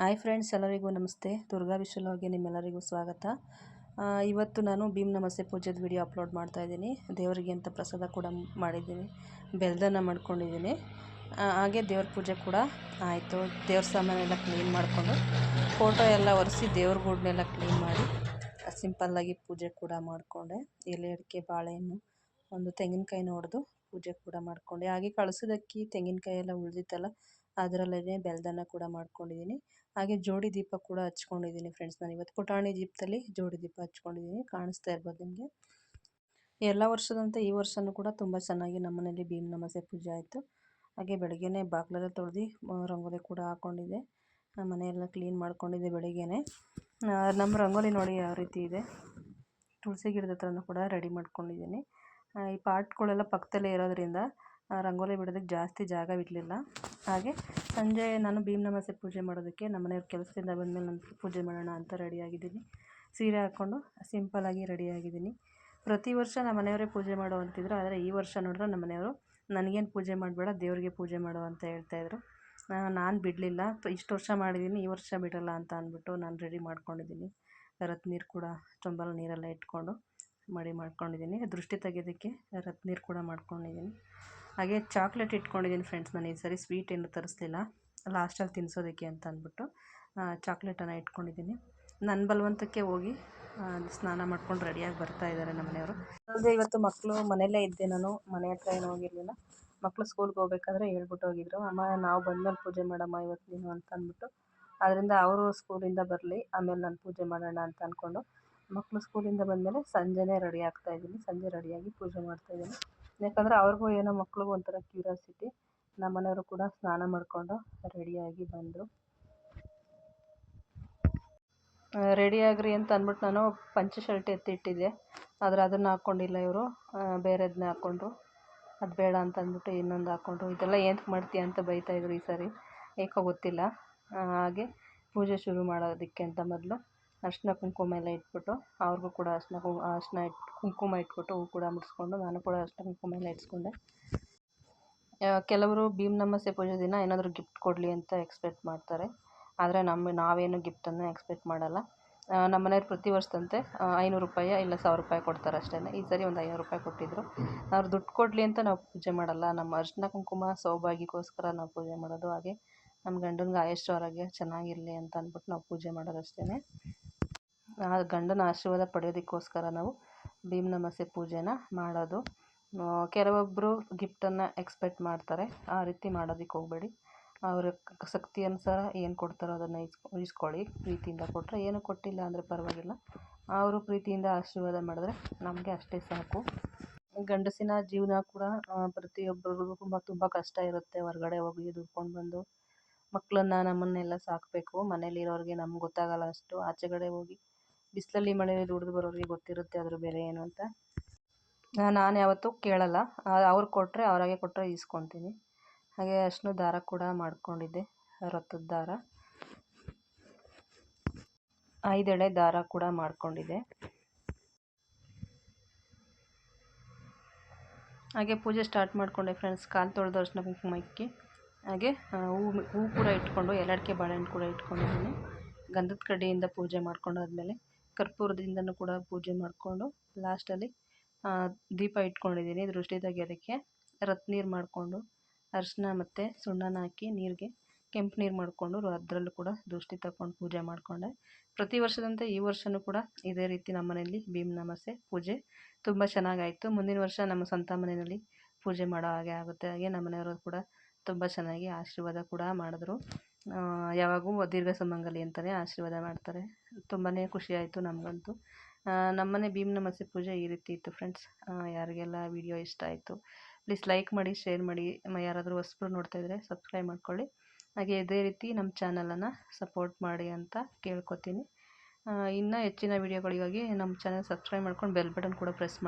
Hi friends, ಎಲ್ಲರಿಗೂ ನಮಸ್ತೆ. ದುರ್ಗಾ ವಿಶ್ವಲಾಗೆ ನಿಮ್ಮೆಲ್ಲರಿಗೂ ಸ್ವಾಗತ. ಇವತ್ತು ನಾನು ಭೀಮ್ ನಮಸ್ತೆ ಪೂಜೆದ ವಿಡಿಯೋ ಅಪ್ಲೋಡ್ ಮಾಡ್ತಾ ಇದ್ದೀನಿ. ದೇವರಿಗೆ ಅಂತ ಪ್ರಸಾದ ಕೂಡ ಮಾಡಿದ್ದೀನಿ, ಬೆಲ್ದನ್ನ ಮಾಡ್ಕೊಂಡಿದ್ದೀನಿ. ಹಾಗೆ ದೇವ್ರ ಪೂಜೆ ಕೂಡ ಆಯಿತು. ದೇವ್ರ ಸಾಮಾನೆಲ್ಲ ಕ್ಲೀನ್ ಮಾಡಿಕೊಂಡು ಫೋಟೋ ಎಲ್ಲ ಒರೆಸಿ ದೇವ್ರ ಗೂಡನ್ನೆಲ್ಲ ಕ್ಲೀನ್ ಮಾಡಿ ಸಿಂಪಲ್ಲಾಗಿ ಪೂಜೆ ಕೂಡ ಮಾಡಿಕೊಂಡೆ. ಎಲೆ ಅಡಿಕೆ ಬಾಳೆಹಣ್ಣು ಒಂದು ತೆಂಗಿನಕಾಯಿನ ಹೊಡೆದು ಪೂಜೆ ಕೂಡ ಮಾಡಿಕೊಂಡೆ. ಹಾಗೆ ಕಳಸದಕ್ಕಿ ತೆಂಗಿನಕಾಯಿ ಎಲ್ಲ ಉಳಿದಿತ್ತಲ್ಲ, ಅದರಲ್ಲೇ ಬೆಲ್ದನ್ನ ಕೂಡ ಮಾಡ್ಕೊಂಡಿದ್ದೀನಿ. ಹಾಗೆ ಜೋಡಿ ದೀಪ ಕೂಡ ಹಚ್ಕೊಂಡಿದ್ದೀನಿ ಫ್ರೆಂಡ್ಸ್. ನಾನು ಇವತ್ತು ಪುಟಾಣಿ ದೀಪದಲ್ಲಿ ಜೋಡಿ ದೀಪ ಹಚ್ಕೊಂಡಿದ್ದೀನಿ, ಕಾಣಿಸ್ತಾ ಇರ್ಬೋದು ನಿಮಗೆ. ಎಲ್ಲ ವರ್ಷದಂತೆ ಈ ವರ್ಷವೂ ಕೂಡ ತುಂಬ ಚೆನ್ನಾಗಿ ನಮ್ಮ ಮನೇಲಿ ಭೀಮ್ ನಮಸ್ತೆ ಪೂಜೆ ಆಯಿತು. ಹಾಗೆ ಬೆಳಗ್ಗೆನೇ ಬಾಗಿಲೆಲ್ಲ ತೊಳೆದು ರಂಗೋಲಿ ಕೂಡ ಹಾಕ್ಕೊಂಡಿದ್ದೆ. ಮನೆಯೆಲ್ಲ ಕ್ಲೀನ್ ಮಾಡ್ಕೊಂಡಿದ್ದೆ ಬೆಳಗ್ಗೆನೇ. ನಮ್ಮ ರಂಗೋಲಿ ನೋಡಿ ಯಾವ ರೀತಿ ಇದೆ. ತುಳಸಿ ಗಿಡದ ಹತ್ರನೂ ಕೂಡ ರೆಡಿ ಮಾಡ್ಕೊಂಡಿದ್ದೀನಿ. ಈ ಪಾಟ್ಗಳೆಲ್ಲ ಪಕ್ಕದಲ್ಲೇ ಇರೋದ್ರಿಂದ ರಂಗೋಲಿ ಬಿಡೋದಕ್ಕೆ ಜಾಸ್ತಿ ಜಾಗ ಬಿಡಲಿಲ್ಲ. ಹಾಗೆ ಸಂಜೆ ನಾನು ಭೀಮ್ ನಮಸ್ತೆ ಪೂಜೆ ಮಾಡೋದಕ್ಕೆ ನಮ್ಮ ಮನೆಯವ್ರ ಕೆಲಸದಿಂದ ಬಂದಮೇಲೆ ನಾನು ಪೂಜೆ ಮಾಡೋಣ ಅಂತ ರೆಡಿಯಾಗಿದ್ದೀನಿ. ಸೀರೆ ಹಾಕ್ಕೊಂಡು ಸಿಂಪಲಾಗಿ ರೆಡಿಯಾಗಿದ್ದೀನಿ. ಪ್ರತಿ ವರ್ಷ ನಮ್ಮ ಮನೆಯವರೇ ಪೂಜೆ ಮಾಡೋ ಅಂತಿದ್ರು. ಆದರೆ ಈ ವರ್ಷ ನೋಡಿದ್ರೆ ನಮ್ಮ ಮನೆಯವರು ನನಗೇನು ಪೂಜೆ ಮಾಡಬೇಡ, ದೇವರಿಗೆ ಪೂಜೆ ಮಾಡು ಅಂತ ಹೇಳ್ತಾಯಿದ್ರು. ನಾನು ಬಿಡಲಿಲ್ಲ. ಇಷ್ಟು ವರ್ಷ ಮಾಡಿದ್ದೀನಿ, ಈ ವರ್ಷ ಬಿಡೋಲ್ಲ ಅಂತ ಅಂದ್ಬಿಟ್ಟು ನಾನು ರೆಡಿ ಮಾಡ್ಕೊಂಡಿದ್ದೀನಿ. ರತ್ನೀರು ಕೂಡ ಚೊಂಬಲ್ ನೀರೆಲ್ಲ ಇಟ್ಕೊಂಡು ಮಾಡ್ಕೊಂಡಿದ್ದೀನಿ. ದೃಷ್ಟಿ ತೆಗೆಯೋದಕ್ಕೆ ರತ್ನೀರು ಕೂಡ ಮಾಡ್ಕೊಂಡಿದ್ದೀನಿ. ಹಾಗೆ ಚಾಕ್ಲೇಟ್ ಇಟ್ಕೊಂಡಿದ್ದೀನಿ ಫ್ರೆಂಡ್ಸ್. ನಾನು ಈ ಸರಿ ಸ್ವೀಟ್ ಏನು ತರಿಸ್ಲಿಲ್ಲ, ಲಾಸ್ಟಲ್ಲಿ ತಿನ್ನಿಸೋದಕ್ಕೆ ಅಂತ ಅಂದ್ಬಿಟ್ಟು ಚಾಕ್ಲೇಟನ್ನು ಇಟ್ಕೊಂಡಿದ್ದೀನಿ. ನನ್ನ ಬಲವಂತಕ್ಕೆ ಹೋಗಿ ಸ್ನಾನ ಮಾಡ್ಕೊಂಡು ರೆಡಿಯಾಗಿ ಬರ್ತಾಯಿದ್ದಾರೆ ನಮ್ಮ ಮನೆಯವರು. ಅಲ್ಲದೆ ಇವತ್ತು ಮಕ್ಕಳು ಮನೆಯಲ್ಲೇ ಇದ್ದೆ, ನಾನು ಮನೆ ಹತ್ರ ಏನೂ ಹೋಗಿರಲಿಲ್ಲ. ಮಕ್ಕಳು ಸ್ಕೂಲ್ಗೆ ಹೋಗ್ಬೇಕಾದ್ರೆ ಹೇಳ್ಬಿಟ್ಟು ಹೋಗಿದ್ರು, ಅಮ್ಮ ನಾವು ಬಂದಮೇಲೆ ಪೂಜೆ ಮಾಡಮ್ಮ ಇವತ್ತು ನೀನು ಅಂತ ಅಂದ್ಬಿಟ್ಟು. ಅದರಿಂದ ಅವರು ಸ್ಕೂಲಿಂದ ಬರಲಿ, ಆಮೇಲೆ ನಾನು ಪೂಜೆ ಮಾಡೋಣ ಅಂತ ಅಂದ್ಕೊಂಡು ಮಕ್ಕಳು ಸ್ಕೂಲಿಂದ ಬಂದಮೇಲೆ ಸಂಜೆನೇ ರೆಡಿ ಆಗ್ತಾಯಿದ್ದೀನಿ. ಸಂಜೆ ರೆಡಿಯಾಗಿ ಪೂಜೆ ಮಾಡ್ತಾಯಿದ್ದೀನಿ. ಯಾಕಂದರೆ ಅವ್ರಿಗೂ ಏನೋ ಮಕ್ಳಿಗೂ ಒಂಥರ ಕ್ಯೂರಿಯಾಸಿಟಿ. ನಮ್ಮ ಮನೆಯವರು ಕೂಡ ಸ್ನಾನ ಮಾಡಿಕೊಂಡು ರೆಡಿಯಾಗಿ ಬಂದರು. ರೆಡಿಯಾಗ್ರಿ ಅಂತ ಅಂದ್ಬಿಟ್ಟು ನಾನು ಪಂಚೆ ಶರ್ಟ್ ಎತ್ತಿಟ್ಟಿದ್ದೆ, ಆದರೆ ಅದನ್ನು ಹಾಕ್ಕೊಂಡಿಲ್ಲ ಇವರು. ಬೇರೆದನ್ನ ಹಾಕ್ಕೊಂಡ್ರು. ಅದು ಬೇಡ ಅಂತ ಅಂದ್ಬಿಟ್ಟು ಇನ್ನೊಂದು ಹಾಕ್ಕೊಂಡ್ರು. ಇದೆಲ್ಲ ಏನಕ್ಕೆ ಮಾಡ್ತೀಯ ಅಂತ ಬೈತಾಯಿದ್ರು ಈ ಸಾರಿ, ಏಕೋ ಗೊತ್ತಿಲ್ಲ. ಹಾಗೆ ಪೂಜೆ ಶುರು ಮಾಡೋದಕ್ಕೆ ಅಂತ ಮೊದಲು ಅರಿಶಿನ ಕುಂಕುಮ ಎಲ್ಲ ಇಟ್ಬಿಟ್ಟು ಅವ್ರಿಗೂ ಕೂಡ ಅರಿಶಿನ ಕುಂಕುಮ ಇಟ್ಬಿಟ್ಟು ಹೂ ಕೂಡ ಮುಡಿಸ್ಕೊಂಡು ನಾನು ಕೂಡ ಅರಿಶಿನ ಕುಂಕುಮ ಎಲ್ಲ ಇಟ್ಸ್ಕೊಂಡೆ. ಕೆಲವರು ಭೀಮ್ ನಮಸ್ತೆ ಪೂಜೆ ದಿನ ಏನಾದರೂ ಗಿಫ್ಟ್ ಕೊಡಲಿ ಅಂತ ಎಕ್ಸ್ಪೆಕ್ಟ್ ಮಾಡ್ತಾರೆ. ಆದರೆ ನಾವೇನು ಗಿಫ್ಟನ್ನು ಎಕ್ಸ್ಪೆಕ್ಟ್ ಮಾಡಲ್ಲ. ನಮ್ಮ ಮನೆಯವ್ರು ಪ್ರತಿ ವರ್ಷದಂತೆ 500 ರೂಪಾಯಿ ಇಲ್ಲ 1000 ರೂಪಾಯಿ ಕೊಡ್ತಾರೆ ಅಷ್ಟೇ. ಈ ಸರಿ ಒಂದು 500 ರೂಪಾಯಿ ಕೊಟ್ಟಿದ್ದರು. ಅವ್ರು ದುಡ್ಡು ಕೊಡಲಿ ಅಂತ ನಾವು ಪೂಜೆ ಮಾಡಲ್ಲ. ನಮ್ಮ ಅರಿಶಿನ ಕುಂಕುಮ ಸೌಭಾಗ್ಯಕ್ಕೋಸ್ಕರ ನಾವು ಪೂಜೆ ಮಾಡೋದು. ಹಾಗೆ ನಮ್ಮ ಗಂಡನಿಗೆ ಆಯುಷ್ಯ ಆರೋಗ್ಯ ಚೆನ್ನಾಗಿರಲಿ ಅಂತ ಅಂದ್ಬಿಟ್ಟು ನಾವು ಪೂಜೆ ಮಾಡೋದು ಅಷ್ಟೇ. ಆ ಗಂಡನ ಆಶೀರ್ವಾದ ಪಡೆಯೋದಕ್ಕೋಸ್ಕರ ನಾವು ಭೀಮ್ ನಮಸ್ತೆ ಪೂಜೆನ ಮಾಡೋದು. ಕೆಲವೊಬ್ಬರು ಗಿಫ್ಟನ್ನು ಎಕ್ಸ್ಪೆಕ್ಟ್ ಮಾಡ್ತಾರೆ. ಆ ರೀತಿ ಮಾಡೋದಕ್ಕೆ ಹೋಗಬೇಡಿ. ಅವರ ಶಕ್ತಿ ಅನುಸಾರ ಏನು ಕೊಡ್ತಾರೋ ಅದನ್ನು ಇಸ್ಕೊಳ್ಳಿ. ಪ್ರೀತಿಯಿಂದ ಕೊಟ್ಟರೆ, ಏನು ಕೊಟ್ಟಿಲ್ಲ ಅಂದರೆ ಪರವಾಗಿಲ್ಲ. ಅವರು ಪ್ರೀತಿಯಿಂದ ಆಶೀರ್ವಾದ ಮಾಡಿದ್ರೆ ನಮಗೆ ಅಷ್ಟೇ ಸಾಕು. ಗಂಡಸಿನ ಜೀವನ ಕೂಡ ಪ್ರತಿಯೊಬ್ಬರಿಗೂ ತುಂಬ ಕಷ್ಟ ಇರುತ್ತೆ. ಹೊರಗಡೆ ಹೋಗಿ ದುಡ್ಕೊಂಡು ಬಂದು ಮಕ್ಕಳನ್ನ ನಮ್ಮನ್ನೆಲ್ಲ ಸಾಕಬೇಕು. ಮನೇಲಿರೋರಿಗೆ ನಮ್ಗೆ ಗೊತ್ತಾಗಲ್ಲ ಅಷ್ಟು. ಆಚೆಗಡೆ ಹೋಗಿ ಬಿಸಿಲಲ್ಲಿ ಮಳೆಯಲ್ಲಿ ದುಡಿದು ಬರೋರಿಗೆ ಗೊತ್ತಿರುತ್ತೆ ಅದ್ರ ಬೆಲೆ ಏನು ಅಂತ. ನಾನು ಯಾವತ್ತೂ ಕೇಳಲ್ಲ. ಅವ್ರು ಕೊಟ್ಟರೆ, ಅವರಾಗೆ ಕೊಟ್ಟರೆ ಈಸ್ಕೊತೀನಿ. ಹಾಗೆ ಅರಿಶಿನ ದಾರ ಕೂಡ ಮಾಡ್ಕೊಂಡಿದ್ದೆ, ರಥದ ದಾರ 5 ಎಳೆ ದಾರ ಕೂಡ ಮಾಡ್ಕೊಂಡಿದ್ದೆ. ಹಾಗೆ ಪೂಜೆ ಸ್ಟಾರ್ಟ್ ಮಾಡಿಕೊಂಡೆ ಫ್ರೆಂಡ್ಸ್. ಕಾಲು ತೊಳೆದು ಅರಿಶಿನ ಕುಂಕುಮ ಇಕ್ಕಿ, ಹಾಗೆ ಹೂ ಕೂಡ ಇಟ್ಕೊಂಡು ಎಲೆ ಬಾಳೆಹಣ್ಣು ಕೂಡ ಇಟ್ಕೊಂಡಿದ್ದೀನಿ. ಗಂಧದ ಕಡ್ಡಿಯಿಂದ ಪೂಜೆ ಮಾಡ್ಕೊಂಡಾದ್ಮೇಲೆ ಕರ್ಪೂರದಿಂದನೂ ಕೂಡ ಪೂಜೆ ಮಾಡಿಕೊಂಡು ಲಾಸ್ಟಲ್ಲಿ ದೀಪ ಇಟ್ಕೊಂಡಿದ್ದೀನಿ. ದೃಷ್ಟಿ ತೆಗೆಯೋದಕ್ಕೆ ರತ್ನೀರು ಮಾಡಿಕೊಂಡು ಅರಿಶಿನ ಮತ್ತು ಸುಣ್ಣನ ಹಾಕಿ ನೀರಿಗೆ ಕೆಂಪು ನೀರು ಮಾಡಿಕೊಂಡು ಅದರಲ್ಲೂ ಕೂಡ ದೃಷ್ಟಿ ತಗೊಂಡು ಪೂಜೆ ಮಾಡಿಕೊಂಡೆ. ಪ್ರತಿ ವರ್ಷದಂತೆ ಈ ವರ್ಷವೂ ಕೂಡ ಇದೇ ರೀತಿ ನಮ್ಮ ಮನೆಯಲ್ಲಿ ಭೀಮ್ ನಮಸ್ತೆ ಪೂಜೆ ತುಂಬ ಚೆನ್ನಾಗಾಯಿತು. ಮುಂದಿನ ವರ್ಷ ನಮ್ಮ ಸ್ವಂತ ಮನೆಯಲ್ಲಿ ಪೂಜೆ ಮಾಡೋ ಹಾಗೆ ಆಗುತ್ತೆ. ಹಾಗೆ ನಮ್ಮ ಮನೆಯವರು ಕೂಡ ತುಂಬ ಚೆನ್ನಾಗಿ ಆಶೀರ್ವಾದ ಕೂಡ ಮಾಡಿದ್ರು. ಯಾವಾಗೂ ದೀರ್ಘ ಸುಮಂಗಲಿ ಅಂತಲೇ ಆಶೀರ್ವಾದ ಮಾಡ್ತಾರೆ. ತುಂಬಾ ಖುಷಿಯಾಯಿತು ನಮಗಂತೂ. ನಮ್ಮನೆ ಭೀಮ್ ನಮಸ್ತೆ ಪೂಜೆ ಈ ರೀತಿ ಇತ್ತು ಫ್ರೆಂಡ್ಸ್. ಯಾರಿಗೆಲ್ಲ ವಿಡಿಯೋ ಇಷ್ಟ ಆಯಿತು ಪ್ಲೀಸ್ ಲೈಕ್ ಮಾಡಿ, ಶೇರ್ ಮಾಡಿ. ಯಾರಾದರೂ ಹೊಸಬ್ರು ನೋಡ್ತಾಯಿದ್ರೆ ಸಬ್ಸ್ಕ್ರೈಬ್ ಮಾಡ್ಕೊಳ್ಳಿ. ಹಾಗೆ ಇದೇ ರೀತಿ ನಮ್ಮ ಚಾನಲನ್ನು ಸಪೋರ್ಟ್ ಮಾಡಿ ಅಂತ ಕೇಳ್ಕೊತೀನಿ. ಇನ್ನೂ ಹೆಚ್ಚಿನ ವೀಡಿಯೋಗಳಿಗಾಗಿ ನಮ್ಮ ಚಾನಲ್ ಸಬ್ಸ್ಕ್ರೈಬ್ ಮಾಡ್ಕೊಂಡು ಬೆಲ್ ಬಟನ್ ಕೂಡ ಪ್ರೆಸ್ ಮಾಡಿ.